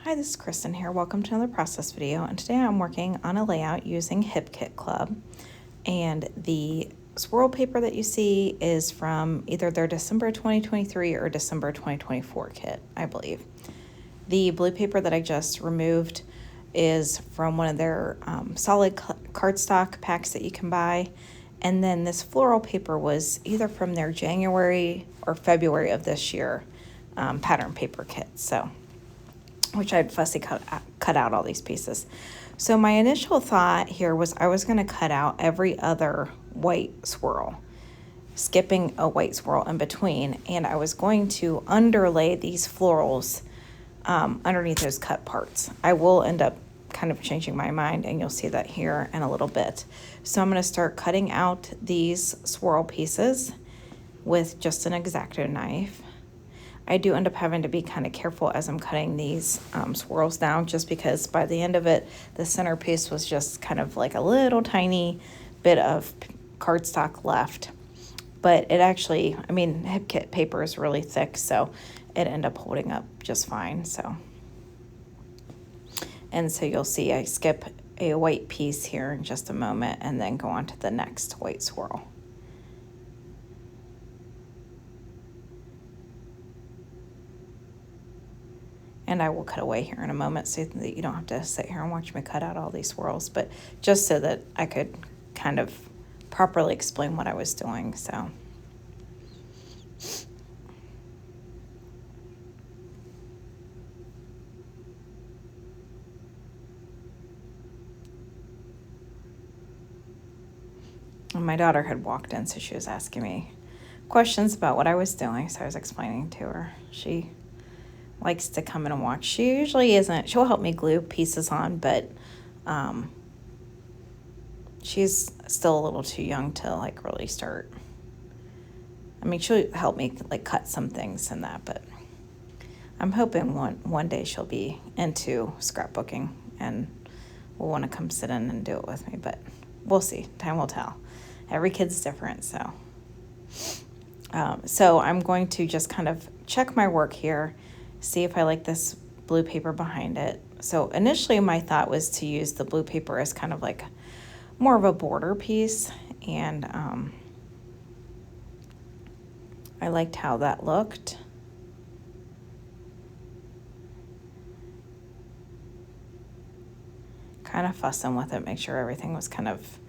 Hi, this is Kristen here. Welcome to another process video, and today I'm working on a layout using HipKit Club, and the swirl paper that you see is from either their December 2023 or December 2024 kit, I believe. The blue paper that I just removed is from one of their solid cardstock packs that you can buy, and then this floral paper was either from their January or February of this year pattern paper kit. Which I'd fussy cut out all these pieces. So my initial thought here was I was going to cut out every other white swirl, skipping a white swirl in between, and I was going to underlay these florals underneath those cut parts. I will end up kind of changing my mind, and you'll see that here in a little bit. So I'm going to start cutting out these swirl pieces with just an X-Acto knife. I do end up having to be kind of careful as I'm cutting these swirls down, just because by the end of it, the centerpiece was just kind of like a little tiny bit of cardstock left. But it actually, I mean, HipKit paper is really thick, so it ended up holding up just fine. And so you'll see I skip a white piece here in just a moment and then go on to the next white swirl. And I will cut away here in a moment so that you don't have to sit here and watch me cut out all these swirls, but just so that I could kind of properly explain what I was doing. So and my daughter had walked in, so she was asking me questions about what I was doing, so I was explaining to her. She likes to come in and watch. She usually isn't. She'll help me glue pieces on, but she's still a little too young to like really start. I mean, she'll help me like cut some things and that, but I'm hoping one day she'll be into scrapbooking and will want to come sit in and do it with me, but we'll see. Time will tell. Every kid's different, so. So I'm going to just kind of check my work here, see if I like this blue paper behind it. So initially my thought was to use the blue paper as kind of like more of a border piece, and I liked how that looked. Kind of fussing with it, make sure everything was kind of,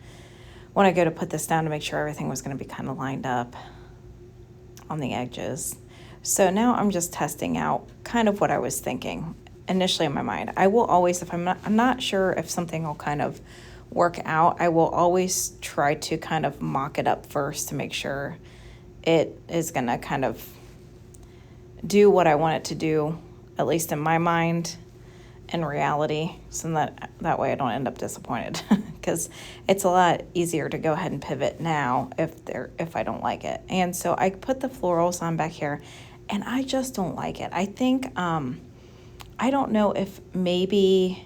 when I go to put this down, to make sure everything was going to be kind of lined up on the edges. So now I'm just testing out kind of what I was thinking initially in my mind. I will always, if I'm not sure if something will kind of work out, I will always try to kind of mock it up first to make sure it is going to kind of do what I want it to do, at least in my mind, in reality, so that way I don't end up disappointed, because it's a lot easier to go ahead and pivot now if I don't like it. And so I put the florals on back here, and I just don't like it. I think I don't know if maybe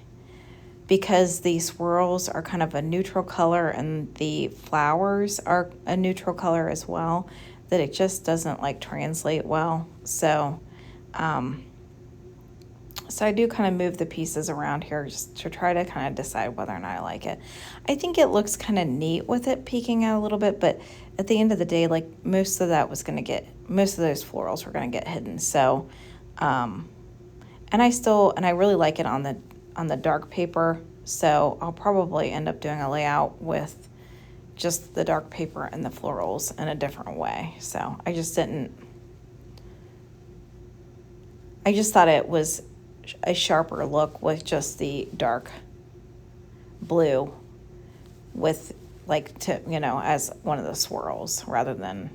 because the swirls are kind of a neutral color and the flowers are a neutral color as well, that it just doesn't like translate well. So so I do kind of move the pieces around here just to try to kind of decide whether or not I like it. I think it looks kind of neat with it peeking out a little bit, but at the end of the day, like most of those florals were going to get hidden. So, and I really like it on the dark paper. So I'll probably end up doing a layout with just the dark paper and the florals in a different way. So I just thought it was a sharper look with just the dark blue with as one of the swirls rather than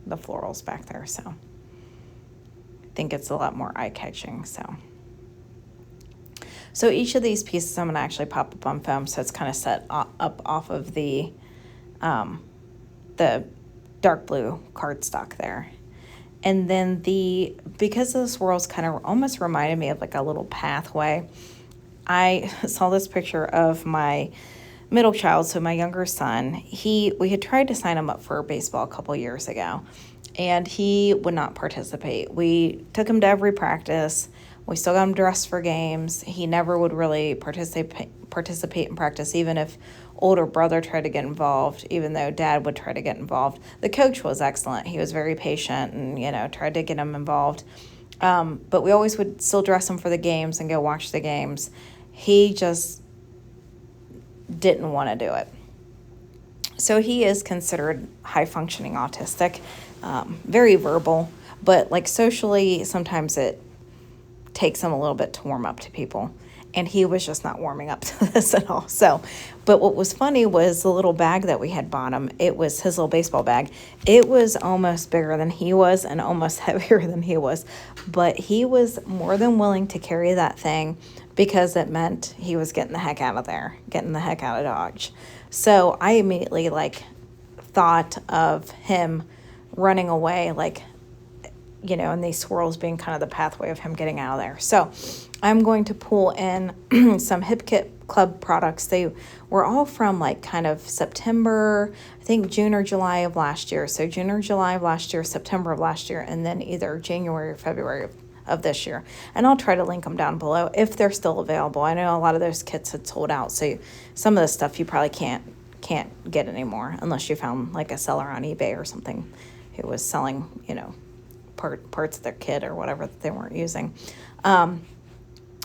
the florals back there. So I think it's a lot more eye-catching. So each of these pieces I'm going to actually pop up on foam, so it's kind of set up off of the dark blue cardstock there. And then because the swirls kind of almost reminded me of like a little pathway, I saw this picture of my middle child, so my younger son. We had tried to sign him up for baseball a couple years ago, and he would not participate. We took him to every practice. We still got him dressed for games. He never would really participate in practice, even if older brother tried to get involved, even though dad would try to get involved. The coach was excellent. He was very patient and, tried to get him involved. But we always would still dress him for the games and go watch the games. He just didn't want to do it. So he is considered high-functioning autistic, very verbal, but like socially, sometimes it takes him a little bit to warm up to people. And he was just not warming up to this at all. So, but what was funny was the little bag that we had bought him. It was his little baseball bag. It was almost bigger than he was and almost heavier than he was. But he was more than willing to carry that thing because it meant he was getting the heck out of there, getting the heck out of Dodge. So I immediately thought of him running away, and these swirls being kind of the pathway of him getting out of there. So I'm going to pull in some Hip Kit Club products. They were all from kind of September, I think June or July of last year. So June or July of last year, September of last year, and then either January or February of this year. And I'll try to link them down below if they're still available. I know a lot of those kits had sold out. So some of the stuff you probably can't get anymore unless you found a seller on eBay or something who was selling, parts of their kit or whatever that they weren't using.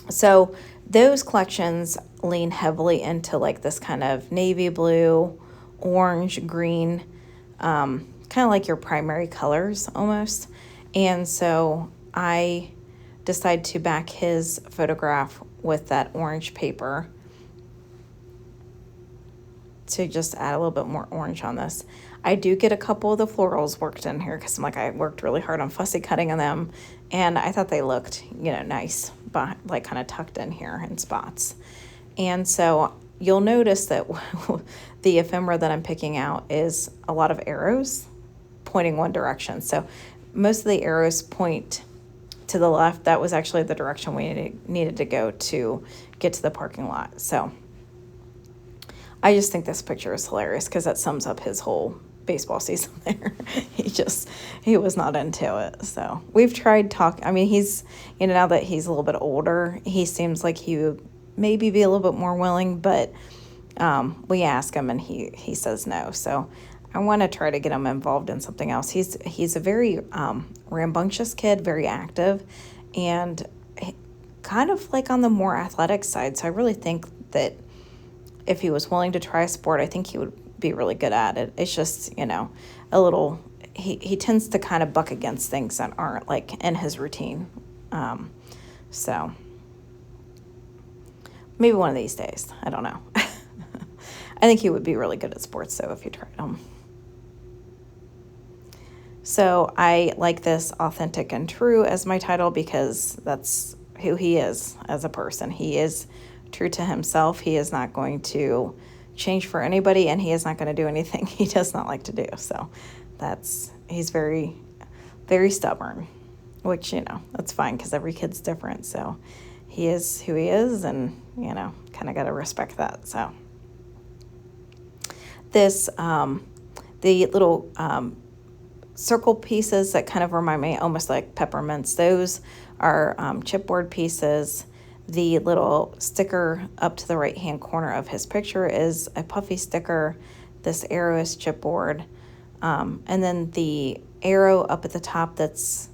So those collections lean heavily into this kind of navy blue, orange, green, kind of like your primary colors almost. And so I decided to back his photograph with that orange paper to just add a little bit more orange on this. I do get a couple of the florals worked in here because I worked really hard on fussy cutting on them, and I thought they looked, nice, but kind of tucked in here in spots. And so you'll notice that the ephemera that I'm picking out is a lot of arrows pointing one direction. So most of the arrows point to the left. That was actually the direction we needed to go to get to the parking lot. So I just think this picture is hilarious because that sums up his whole baseball season there. He was not into it. So we've tried he's, now that he's a little bit older, he seems like he would maybe be a little bit more willing, but we ask him and he says no. So I want to try to get him involved in something else. He's a very rambunctious kid, very active, and kind of on the more athletic side. So I really think that if he was willing to try a sport, I think he would be really good at it. It's just, a little, he tends to kind of buck against things that aren't in his routine. So maybe one of these days, I don't know. I think he would be really good at sports though if you tried him. So I like this Authentic and True as my title because that's who he is as a person. He is true to himself. He is not going to change for anybody, and he is not going to do anything he does not like to do. So he's very, very stubborn, which, that's fine because every kid's different. So he is who he is, and, kind of got to respect that. So this, the little circle pieces that kind of remind me almost like peppermints, those are chipboard pieces. The little sticker up to the right-hand corner of his picture is a puffy sticker. This arrow is chipboard. And then the arrow up at the top that's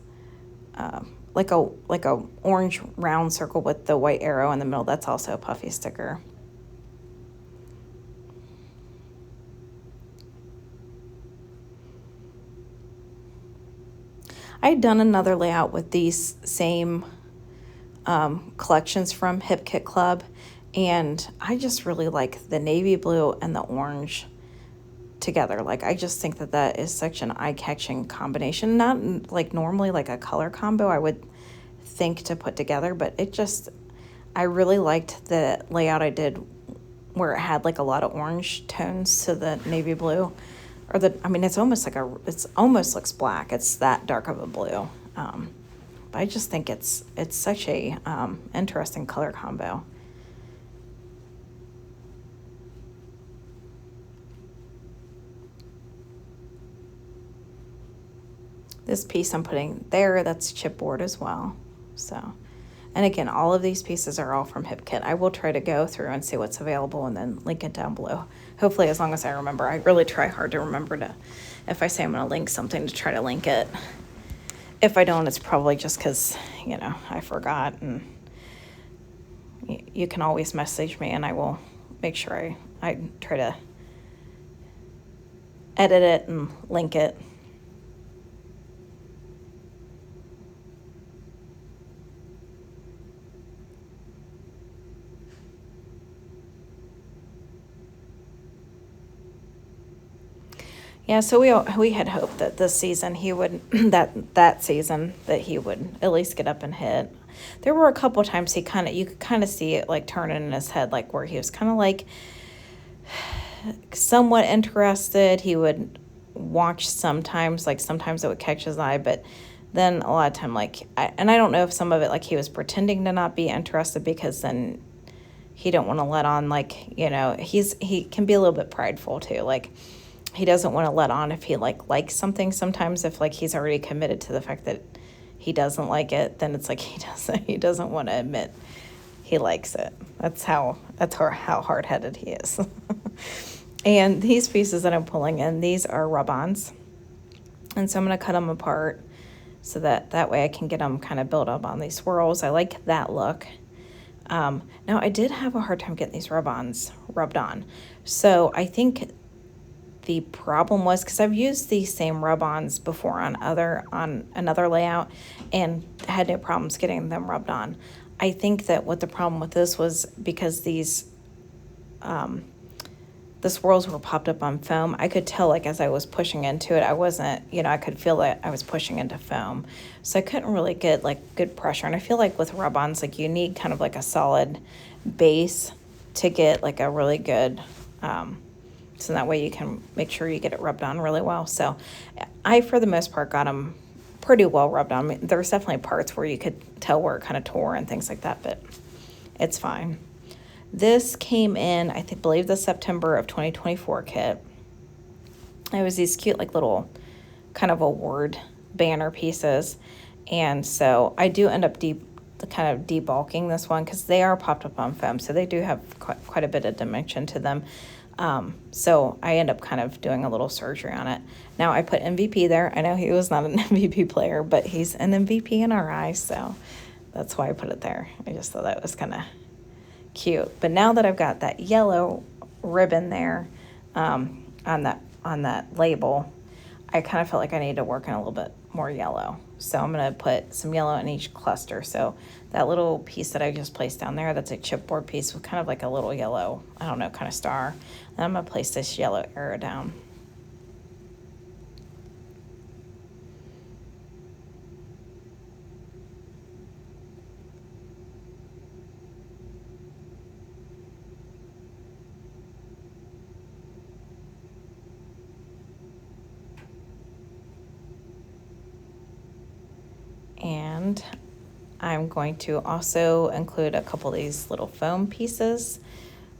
like a orange round circle with the white arrow in the middle, that's also a puffy sticker. I had done another layout with these same collections from Hip Kit Club, and I just really like the navy blue and the orange together. I just think that is such an eye-catching combination. Not normally a color combo I would think to put together, but I really liked the layout I did where it had a lot of orange tones to the navy blue. It's almost it's almost looks black. It's that dark of a blue. But I just think it's such a interesting color combo. This piece I'm putting there, that's chipboard as well. So And again, all of these pieces are all from HipKit. I will try to go through and see what's available and then link it down below. Hopefully, as long as I remember. I really try hard to remember to, if I say I'm going to link something, to try to link it. If I don't, it's probably just because, I forgot. And you can always message me and I will make sure I try to edit it and link it. Yeah, so we had hoped that this season he would that season that he would at least get up and hit. There were a couple times you could kind of see it like turning in his head, like where he was kind of like somewhat interested. He would watch sometimes, like sometimes it would catch his eye, but then a lot of time and I don't know if some of it like he was pretending to not be interested because then he don't want to let on, he can be a little bit prideful too, like he doesn't want to let on if he likes something. Sometimes if he's already committed to the fact that he doesn't like it, then it's like he doesn't want to admit he likes it. That's how hard-headed he is. And these pieces that I'm pulling in, these are rub-ons. And so I'm going to cut them apart so that way I can get them kind of built up on these swirls. I like that look. Now I did have a hard time getting these rub-ons rubbed on. So I think the problem was because I've used these same rub-ons before on another layout and had no problems getting them rubbed on. I think that what the problem with this was because these the swirls were popped up on foam. I could tell as I was pushing into it, I wasn't, I could feel that I was pushing into foam. So I couldn't really get good pressure. And I feel like with rub-ons, you need kind of a solid base to get a really good, so that way you can make sure you get it rubbed on really well. So I, for the most part, got them pretty well rubbed on. I mean, there was definitely parts where you could tell where it kind of tore and things like that, but it's fine. This came in, I believe the September of 2024 kit. It was these cute little kind of award banner pieces. And so I do end up kind of debulking this one because they are popped up on foam. So they do have quite a bit of dimension to them. So I end up kind of doing a little surgery on it. Now I put MVP there. I know he was not an MVP player, but he's an MVP in our eyes. So that's why I put it there. I just thought that was kind of cute. But now that I've got that yellow ribbon there, on that label, I kind of felt like I need to work in a little bit more yellow. So I'm going to put some yellow in each cluster. So that little piece that I just placed down there, that's a chipboard piece with kind of a little yellow, I don't know, kind of star. And I'm going to place this yellow arrow down. And I'm going to also include a couple of these little foam pieces.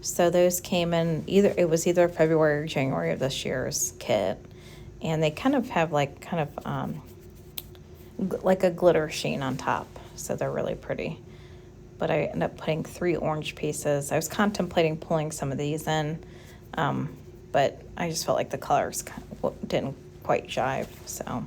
So those came in it was either February or January of this year's kit. And they kind of have like a glitter sheen on top. So they're really pretty. But I ended up putting 3 orange pieces. I was contemplating pulling some of these in, but I just felt like the colors didn't quite jive, so.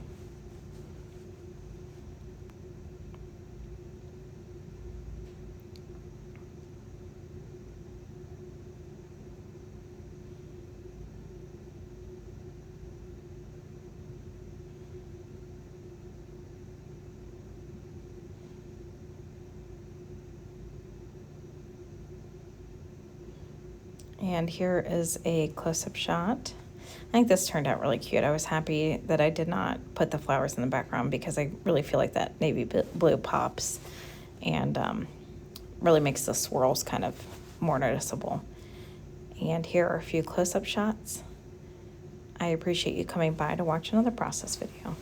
And here is a close-up shot. I think this turned out really cute. I was happy that I did not put the flowers in the background because I really feel like that navy blue pops and really makes the swirls kind of more noticeable. And here are a few close-up shots. I appreciate you coming by to watch another process video.